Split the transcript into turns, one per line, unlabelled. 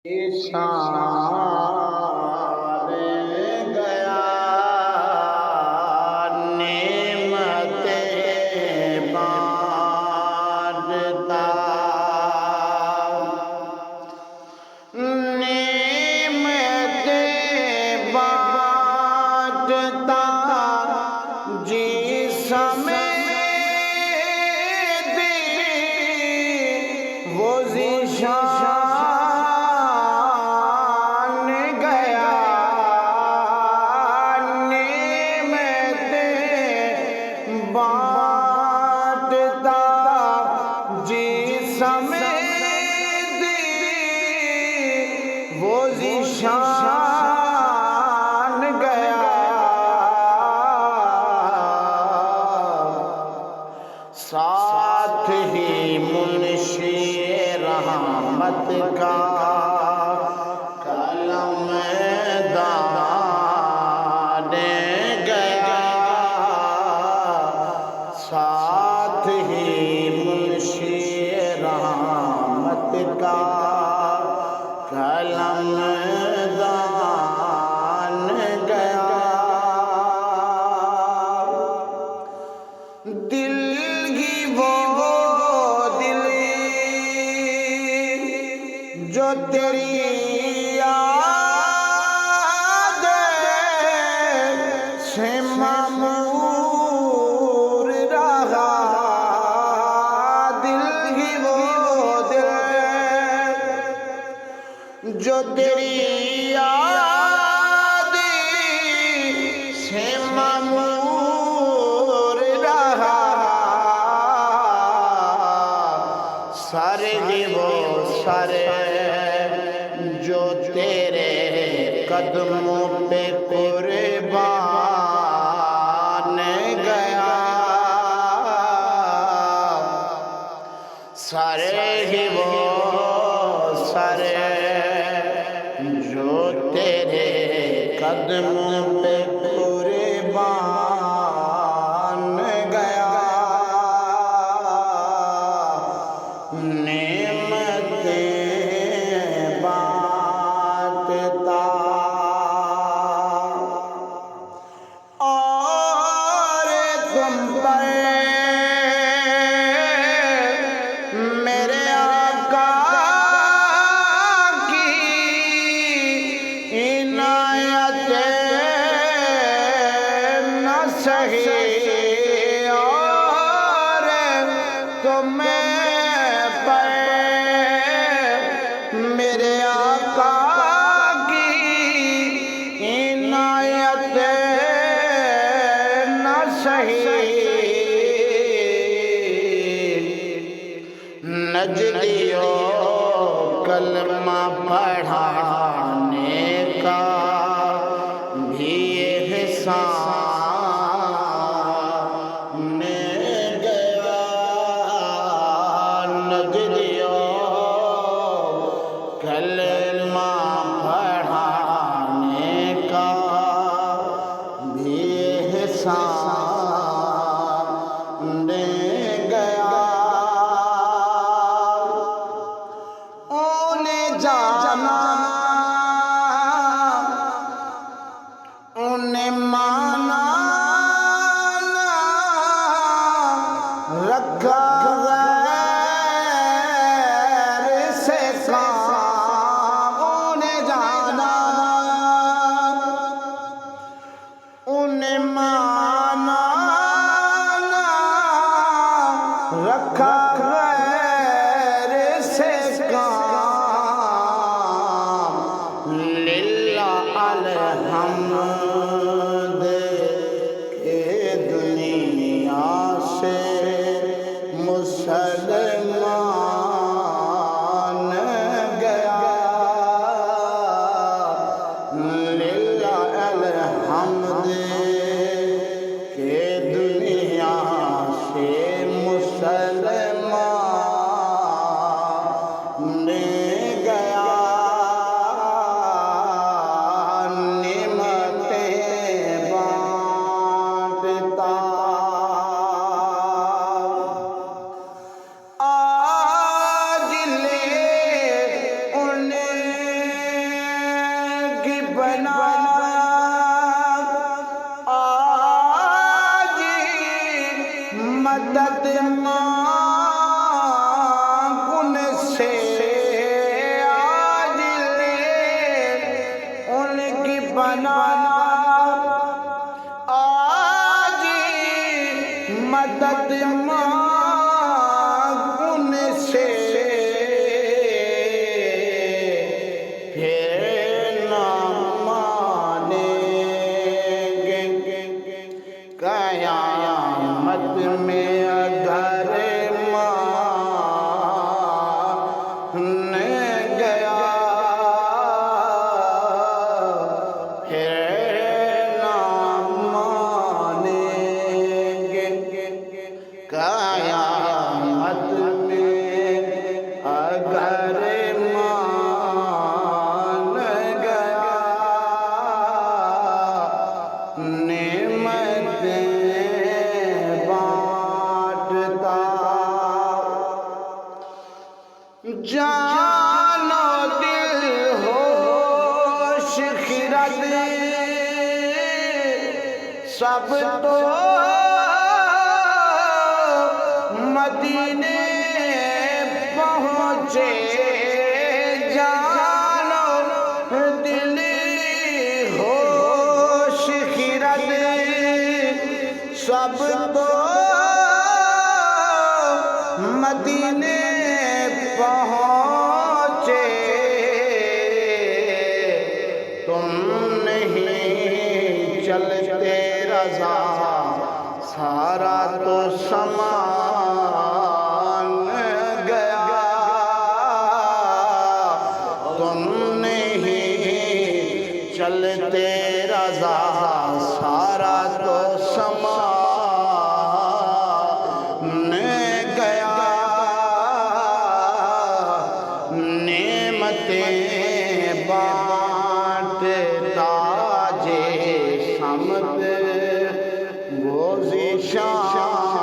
شان گیا نعمتیں بانٹتا نعمتیں بانٹتا جس میں دی وہ ذیشان بانٹتا جس میں دی وہ ذیشان گیا ساتھ ہی منشی رحمت کا قلم دان گیا ساتھ ہی منشی رحمت کا قلم دان گیا دل ہی وہ دل جو تیری یاد سے معمور رہا دل ہی وہ دل جو تیری یاد سے معمور رہا سر ہی وہ سر جو تیرے قدموں پہ قربان گیا سر ہی وہ سر جو تیرے قدموں پہ قربان گیا نعمتیں بانٹتا اور تم پر میرے آقا کی عنایتیں نہ سہی اور تمہیں میرے آقا کی عنایتیں نہ سہی نجدیوں کلمہ پڑھانے کا بھی احسان گیا نجدیوں کلمہ پڑھانے کا بھی احسان گیا انہیں جانا انہیں مانا رکھا غیر سے کام انہیں جانا انہیں مانا رکھا غیر سے کام للہ الحمد کہ دنیا سے مسلمان گیا للہ الحمد کہ دنیا سے مسلمان گیا نعمت بنایا آج مدد مانگ ان سے پھر نہ مانیں گے قیامت میں اگر مان گیا پھر نہ مانیں گے قیامت میں اگر مان گیا نعمتیں بانٹتا جان و دل ہوش خرد سب تو مدینے پہنچے جان و دل ہوش خرد سب تو مدینے پہنچے تم نہیں چلتے رضا سارا تو سامان گیا تم نہیں چلتے رضا سارا تو سامان گیا نعمتیں بانٹتا جے سمت گوزی شان